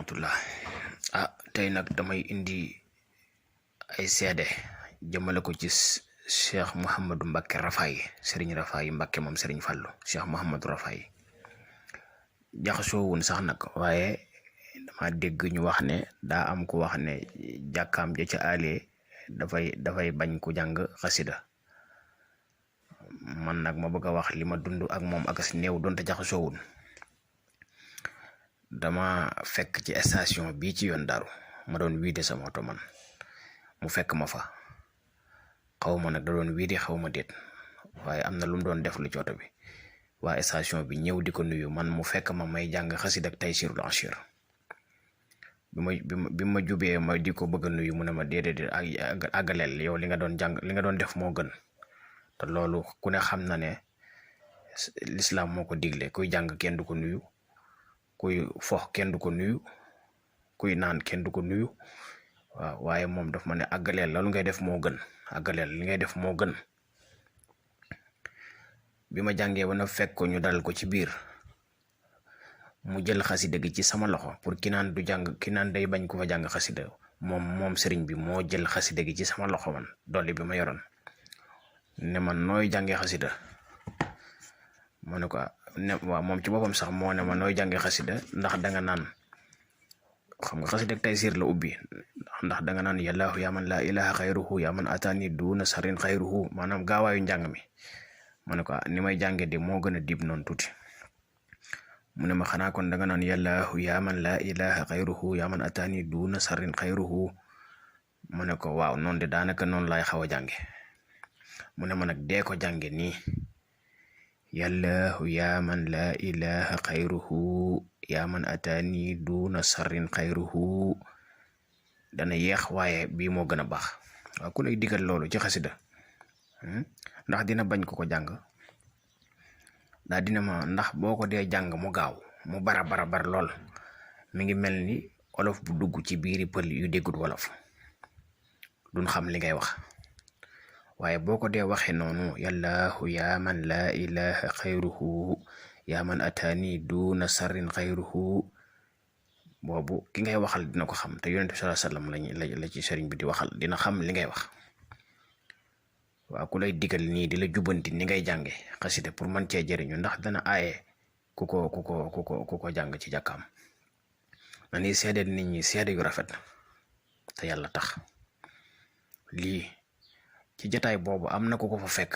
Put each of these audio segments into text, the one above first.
rahmatullah. Tey nag damay indi ay seede jëmale ko ci Cheikh Mouhamadou Mbacké Rafaay Serigne Rafaay Mbacké moom Serigne Fallou Cheikh Mouhamadou Rafaay jaxasoo woon sax nag waaye dama dégg ñu wax ne daa am ku wax ne jàkkaam ja ca aale dafay bañ ku jàng xasida man nag ma bëgg a wax li ma dund ak moom ak si néew doonte jaxasoo woon. dama fekk ci station bii ci yoon Daaru ma doon wiide sama oto man mu fekk ma fa xaw ma nag da doon wiide xaw ma déet waaye am na lu mu doon def lu ci oto bi waa station bi ñëw di ko nuyu man mu fekk ma may jàng xasida ak Taysirul Ashir bi ma jubee ma di ko bëgg a nuyu mu ne ma déedéet àggaleel yow li nga doon jàng li nga doon def moo gën te loolu ku ne xam na ne lislaam moo ko digle kuy jàng kenn du ko nuyu kuy fox kenn du ko nuyu kuy naan kenn du ko nuyu waaw waaye moom daf ma ne àggaleel loolu ngay def moo gën àggaleel li ngay def moo gën bi ma jàngee ba na fekk ko ñu dalal ko ci biir mu jël xasida gi ci sama loxo pour ki naan du jàng ki naan day bañ ko fa jàng xasida moom sëriñ bi moo jël xasida gi ci sama loxo man dolli bi ma yoroon ne man nooy jàngee xasida ma ne ko ne waaw moom ci boppam sax moo ne ma nooy jàngee xasida ndax danga naan xam nga xasida ak Taysiir la ubbi ndax danga naan yallaahu yaa man laa ilaaha xayruhu yaa man ataani duuna sarin xayruhu maanaam gaawaayu njàng mi ma ne ko ni may jàngee de moo gën a dib noonu tuuti mu ne ma xanaa kon danga naan yallaahu yaa man laa ilaaha xayruhu yaa man ataani duuna sarin xayruhu mu ne ko waaw noonu de daanaka noonu laay xaw a jànge mu ne ma nag dee ko jànge nii yallaahu yaa man laa ilaaha xayruhu yaa man ataani duuna sarrin xayruhu dana yeex waaye bii moo gën a baax waaw ku lay digal loolu ci xasida ndax dina bañ ko jàng daa dina ma ndax boo ko dee jàng mu gaaw mu bara lool mi ngi mel ni olof bu dugg ci biiri pël yu déggut wolof duñ xam li ngay wax waaye boo ko dee waxee noonu yallaahu yaa man laa ilaaha xayruhu yaa man ataani duuna sarrin xayruhu boobu ki ngay waxal dina ko xam te yonent bi sallallahu alayhi wasallam la ci sëriñ bi di waxal dina xam li ngay wax waaw ku lay digal nii di la jubbanti ni ngay jànge xasida pour man cee jëriñu ndax dana aaye ku ko jàng ci jàkkaam na ni seede nit ñi seede yu rafet te yàlla tax lii ci jataay boobu am na ku ko fa fekk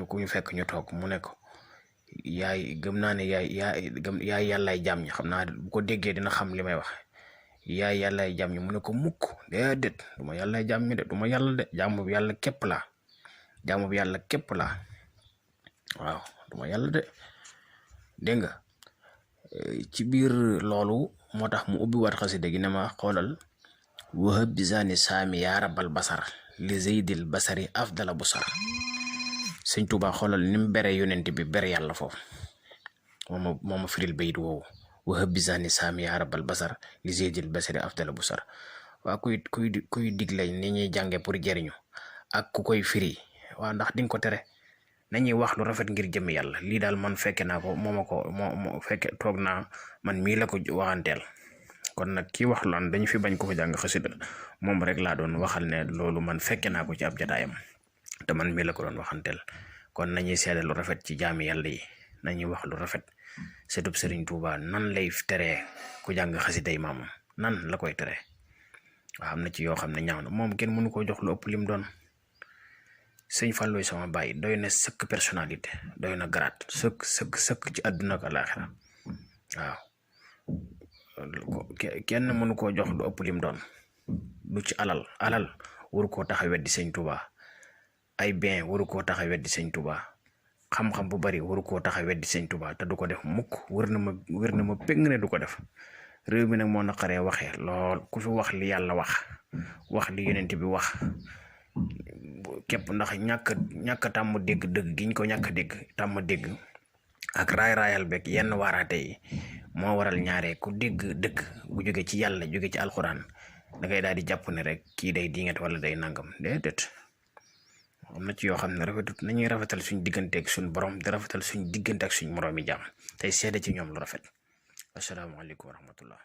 ku ñu fekk ñu toog mu ne ko yaay gëm naa ne yaay yàllaay jaam ñi xam naa bu ko déggee dina xam li may wax yaay yàllaay jaam ñi mu ne ko mukk déedéet du ma yàllaay jaam ñi de du ma yàlla de jaamu bi yàlla képp laa jaamu bi yàlla képp laa waaw du ma yàlla de dégg nga ci biir loolu moo tax mu ubbi waat xasida gi ne ma xoolal wahab bisaani saami yaa rabbal basar li zeydil basari afdala busar sëñ Tuubaa xoolal ni mu bere yonent bi bere yàlla foofu moo ma firil bayit woowu wahab bisaani saami yaa rabbal basar li zeydil basari afdala busar waa kuy digle ni ñuy jànge pour jëriñu ak ku koy firi waa ndax dinga ko tere nañuy wax lu rafet ngir jëmm yàlla lii daal man fekke naa ko moo fekke toog naa man mii la ko waxanteel kon nag kii wax laan dañu fi bañ ko fa jàng xasida moom rek laa doon waxal ne loolu man fekke naa ko ci ab jataayam te man mii la ko doon waxanteel kon nañuy seede lu rafet ci jaami yàlla yi nañuy wax lu rafet setub Sëriñ Tuubaa nan lay teree ku jàng xasida yi maamam nan la koy teree waaw am na ci yoo xam ne ñaaw na moom kenn mënu koo jox lu ëpp lim doon sëñ Fallou sama baay doy na sëkk personnalité doy na garaat sëkk ci àdduna ak alaaxira waaw kenn mënu koo jox lu ëpp lim doon lu ci alal waru koo tax a weddi sëñ Tuubaa ay bien waru koo tax a weddi sëñ Tuubaa xam-xam bu bari waru koo tax a weddi sëñ Tuubaa te du ko def mukk wër na ma péng ne du ko def réew mi nag moo naqaree waxee lool ku fi wax li yàlla wax li yonent bi wax képp ndax ñàkk tàmm dégg dëgg giñ ko ñàkk dégg tàmm dégg ak raayal beeg yenn waaraate yi moo waral ñaare ku dégg dëgg bu jóge ci yàlla jóge ci alxuraan da ngay daal di jàpp ne rek kii day dingat wala day nangam déedéet am na ci yoo xam ne rafetut nañuy rafetal suñ diggante ak suñ borom di rafetal suñ diggante ak suñ moroomi jaam tey seede ci ñoom lu rafet asalaamaaleykum wa rahmatullah